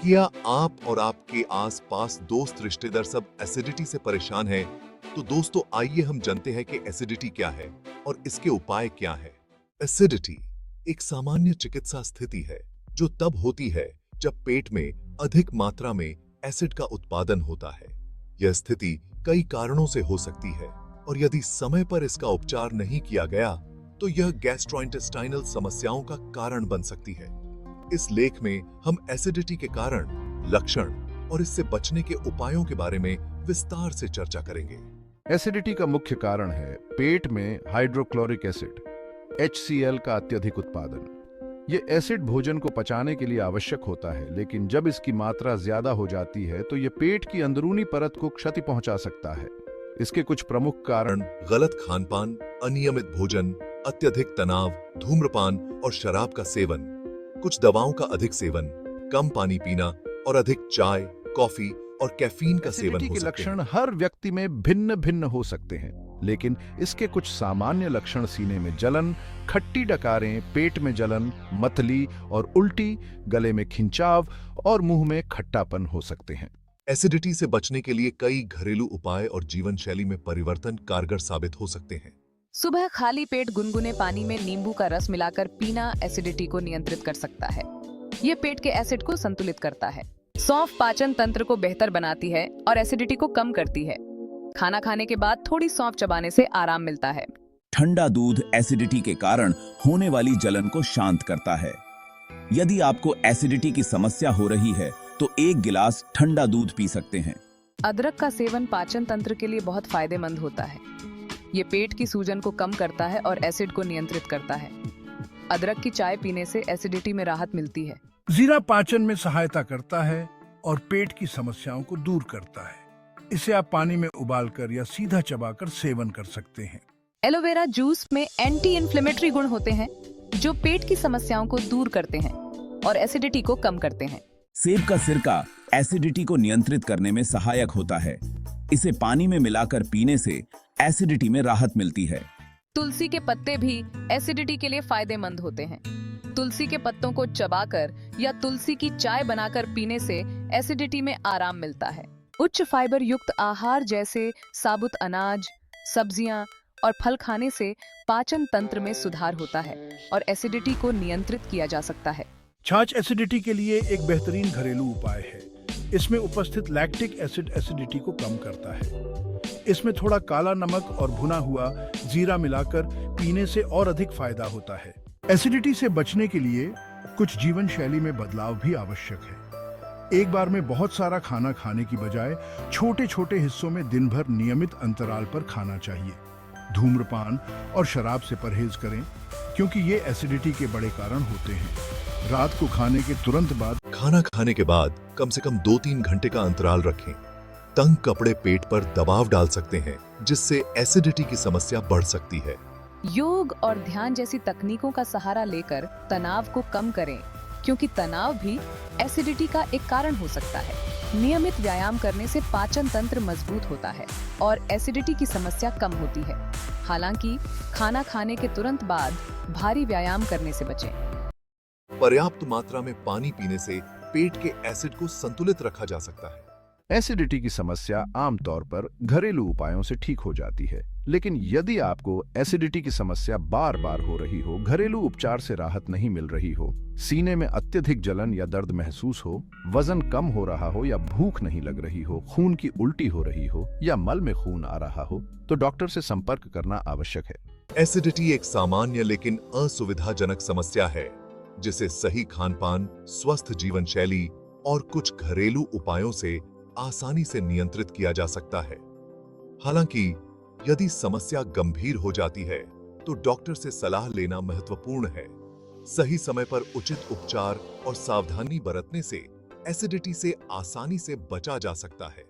क्या आप और आपके आसपास दोस्त रिश्तेदार सब एसिडिटी से परेशान हैं? तो दोस्तों आइए हम जानते हैं कि एसिडिटी क्या है और इसके उपाय क्या है। एसिडिटी एक सामान्य चिकित्सा स्थिति है जो तब होती है जब पेट में अधिक मात्रा में एसिड का उत्पादन होता है। यह स्थिति कई कारणों से हो सकती है और यदि समय पर इसका उपचार नहीं किया गया तो यह गैस्ट्रोइंटेस्टाइनल समस्याओं का कारण बन सकती है। इस लेख में हम एसिडिटी के कारण, लक्षण और इससे बचने के उपायों के बारे में विस्तार से चर्चा करेंगे। एसिडिटी का मुख्य कारण है पेट में हाइड्रोक्लोरिक एसिड HCl का अत्यधिक उत्पादन। ये एसिड भोजन को पचाने के लिए आवश्यक होता है, लेकिन जब इसकी मात्रा ज्यादा हो जाती है तो ये पेट की अंदरूनी परत को क्षति पहुंचा सकता है। इसके कुछ प्रमुख कारण गलत खानपान, अनियमित भोजन, अत्यधिक तनाव, धूम्रपान और शराब का सेवन, कुछ दवाओं का अधिक सेवन, कम पानी पीना और अधिक चाय, कॉफी और कैफीन का सेवन एसिडिटी हो के सकते हैं। लक्षण हर व्यक्ति में भिन्न भिन्न हो सकते हैं, लेकिन इसके कुछ सामान्य लक्षण सीने में जलन, खट्टी डकारें, पेट में जलन, मतली और उल्टी, गले में खिंचाव और मुंह में खट्टापन हो सकते हैं। एसिडिटी से बचने के लिए कई घरेलू उपाय और जीवन शैली में परिवर्तन कारगर साबित हो सकते हैं। सुबह खाली पेट गुनगुने पानी में नींबू का रस मिलाकर पीना एसिडिटी को नियंत्रित कर सकता है। ये पेट के एसिड को संतुलित करता है। सौंफ पाचन तंत्र को बेहतर बनाती है और एसिडिटी को कम करती है। खाना खाने के बाद थोड़ी सौंफ चबाने से आराम मिलता है। ठंडा दूध एसिडिटी के कारण होने वाली जलन को शांत करता है। यदि आपको एसिडिटी की समस्या हो रही है तो 1 गिलास ठंडा दूध पी सकते हैं। अदरक का सेवन पाचन तंत्र के लिए बहुत फायदेमंद होता है। ये पेट की सूजन को कम करता है और एसिड को नियंत्रित करता है। अदरक की चाय पीने से एसिडिटी में राहत मिलती है। जीरा पाचन में सहायता करता है और पेट की समस्याओं को दूर करता है। इसे आप पानी में उबालकर या सीधा चबाकर सेवन कर सकते हैं। एलोवेरा जूस में एंटी इन्फ्लेमेटरी गुण होते हैं जो पेट की समस्याओं को दूर करते हैं और एसिडिटी को कम करते हैं। सेब का सिरका एसिडिटी को नियंत्रित करने में सहायक होता है। इसे पानी में मिलाकर पीने से एसिडिटी में राहत मिलती है। तुलसी के पत्ते भी एसिडिटी के लिए फायदेमंद होते हैं। तुलसी के पत्तों को चबाकर या तुलसी की चाय बनाकर पीने से एसिडिटी में आराम मिलता है। उच्च फाइबर युक्त आहार जैसे साबुत अनाज, सब्जियां और फल खाने से पाचन तंत्र में सुधार होता है और एसिडिटी को नियंत्रित किया जा सकता है। छाछ एसिडिटी के लिए एक बेहतरीन घरेलू उपाय है। इसमें उपस्थित लैक्टिक एसिड एसिडिटी को कम करता है। इसमें थोड़ा काला नमक और भुना हुआ जीरा मिलाकर पीने से और अधिक फायदा होता है। एसिडिटी से बचने के लिए कुछ जीवन शैली में बदलाव भी आवश्यक है। एक बार में बहुत सारा खाना खाने की बजाय छोटे छोटे हिस्सों में दिन भर नियमित अंतराल पर खाना चाहिए। धूम्रपान और शराब से परहेज करें क्योंकि ये एसिडिटी के बड़े कारण होते हैं। रात को खाने के तुरंत बाद खाना खाने के बाद कम से कम 2-3 घंटे का अंतराल रखें। तंग कपड़े पेट पर दबाव डाल सकते हैं जिससे एसिडिटी की समस्या बढ़ सकती है। योग और ध्यान जैसी तकनीकों का सहारा लेकर तनाव को कम करें क्योंकि तनाव भी एसिडिटी का एक कारण हो सकता है। नियमित व्यायाम करने से पाचन तंत्र मजबूत होता है और एसिडिटी की समस्या कम होती है। हालांकि खाना खाने के तुरंत बाद भारी व्यायाम करने से बचें। पर्याप्त मात्रा में पानी पीने से पेट के एसिड को संतुलित रखा जा सकता है। एसिडिटी की समस्या आमतौर पर घरेलू उपायों से ठीक हो जाती है, लेकिन यदि आपको एसिडिटी की समस्या बार बार हो रही हो, घरेलू उपचार से राहत नहीं मिल रही हो, सीने में अत्यधिक जलन या दर्द महसूस हो, वजन कम हो रहा हो या भूख नहीं लग रही हो, खून की उल्टी हो रही हो या मल में खून आ रहा हो, तो डॉक्टर से संपर्क करना आवश्यक है। एसिडिटी एक सामान्य लेकिन असुविधाजनक समस्या है जिसे सही खानपान, स्वस्थ जीवन शैली और कुछ घरेलू उपायों से आसानी से नियंत्रित किया जा सकता है। हालांकि यदि समस्या गंभीर हो जाती है तो डॉक्टर से सलाह लेना महत्वपूर्ण है। सही समय पर उचित उपचार और सावधानी बरतने से एसिडिटी से आसानी से बचा जा सकता है।